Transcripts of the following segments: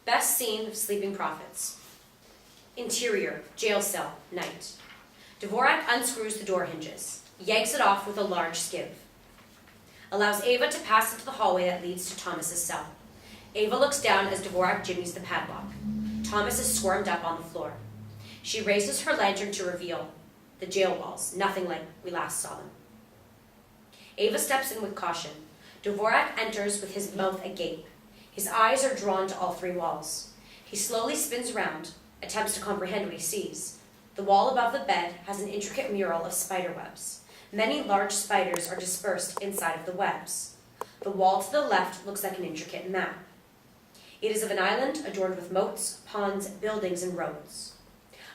Best scene of Sleeping Prophets. Interior, jail cell, night. Dvorak unscrews the door hinges, yanks it off with a large skiv. Allows Ava to pass into the hallway that leads to Thomas's cell. Ava looks down as Dvorak jimmies the padlock. Thomas is squirmed up on the floor. She raises her lantern to reveal the jail walls, nothing like we last saw them. Ava steps in with caution. Dvorak enters with his mouth agape. His eyes are drawn to all three walls. He slowly spins around, attempts to comprehend what he sees. The wall above the bed has an intricate mural of spider webs. Many large spiders are dispersed inside of the webs. The wall to the left looks like an intricate map. It is of an island adorned with moats, ponds, buildings, and roads.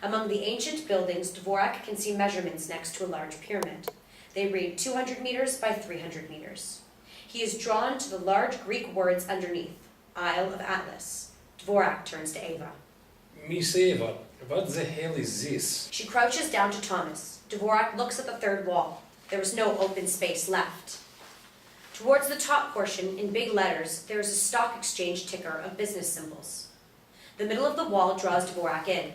Among the ancient buildings, Dvorak can see measurements next to a large pyramid. They read 200 meters by 300 meters. He is drawn to the large Greek words underneath, Isle of Atlas. Dvorak turns to Ava. Miss Ava, what the hell is this? She crouches down to Thomas. Dvorak looks at the third wall. There is no open space left. Towards the top portion, in big letters, there is a stock exchange ticker of business symbols. The middle of the wall draws Dvorak in.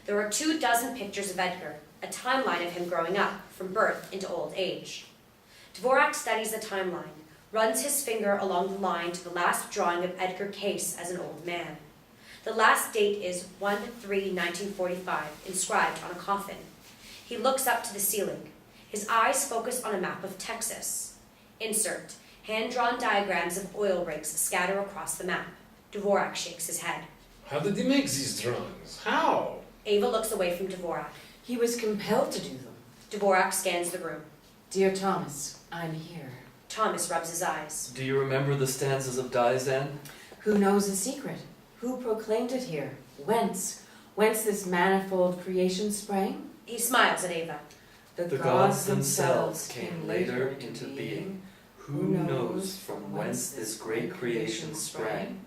There are 24 pictures of Edgar, a timeline of him growing up, from birth into old age. Dvorak studies the timeline, runs his finger along the line to the last drawing of Edgar Case as an old man. The last date is 1/3/1945, inscribed on a coffin. He looks up to the ceiling. His eyes focus on a map of Texas. Insert, hand-drawn diagrams of oil rigs scatter across the map. Dvorak shakes his head. How did he make these drawings? How? Ava looks away from Dvorak. He was compelled to do them. Dvorak scans the room. Dear Thomas, I'm here. Thomas rubs his eyes. Do you remember the stanzas of Daizan? Who knows the secret? Who proclaimed it here? Whence? Whence this manifold creation sprang? He smiles at Ava. The gods themselves came later into being. Who knows from whence this great creation sprang?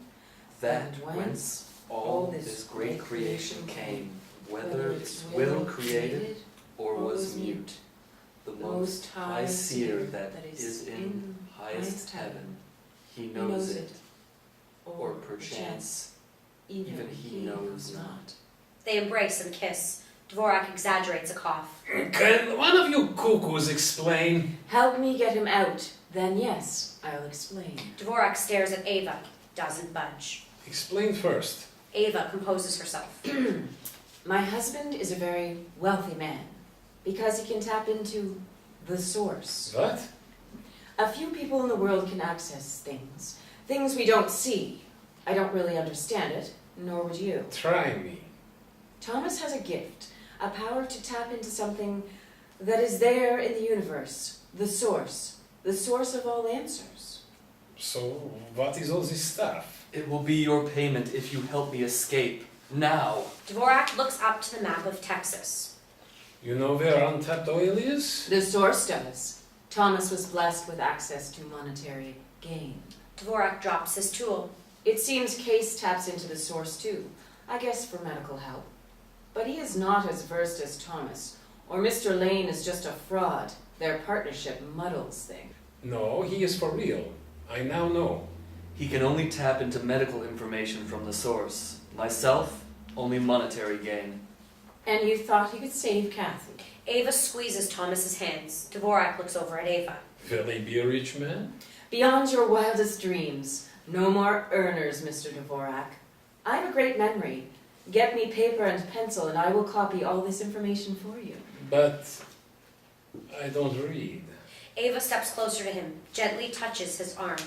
That whence all this great creation came, whether its will created or was mute. The Most High Seer that is in highest heaven, he knows it, or perchance even he knows not. They embrace and kiss. Dvorak exaggerates a cough. Can one of you cuckoos explain? Help me get him out. Then yes, I'll explain. Dvorak stares at Ava, doesn't budge. Explain first. Ava composes herself. My husband is a very wealthy man because he can tap into the source. What? A few people in the world can access things we don't see. I don't really understand it, nor would you. Try me. Thomas has a gift, a power to tap into something that is there in the universe, the source of all answers. So, what is all this stuff? It will be your payment if you help me escape. Now! Dvorak looks up to the map of Texas. You know where untapped oil is? The source does. Thomas was blessed with access to monetary gain. Dvorak drops his tool. It seems Case taps into the source too, I guess for medical help. But he is not as versed as Thomas, or Mr. Lane is just a fraud. Their partnership muddles things. No, he is for real. I now know. He can only tap into medical information from the source. Myself, only monetary gain. And you thought he could save Kathy? Ava squeezes Thomas's hands. Dvorak looks over at Ava. Will he be a rich man? Beyond your wildest dreams. No more earners, Mr. Dvorak. I have a great memory. Get me paper and pencil and I will copy all this information for you. But I don't read. Ava steps closer to him, gently touches his arm.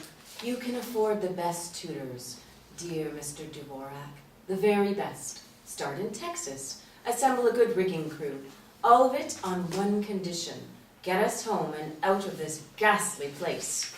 You can afford the best tutors, dear Mr. Dvorak. The very best. Start in Texas. Assemble a good rigging crew. All of it on one condition. Get us home and out of this ghastly place.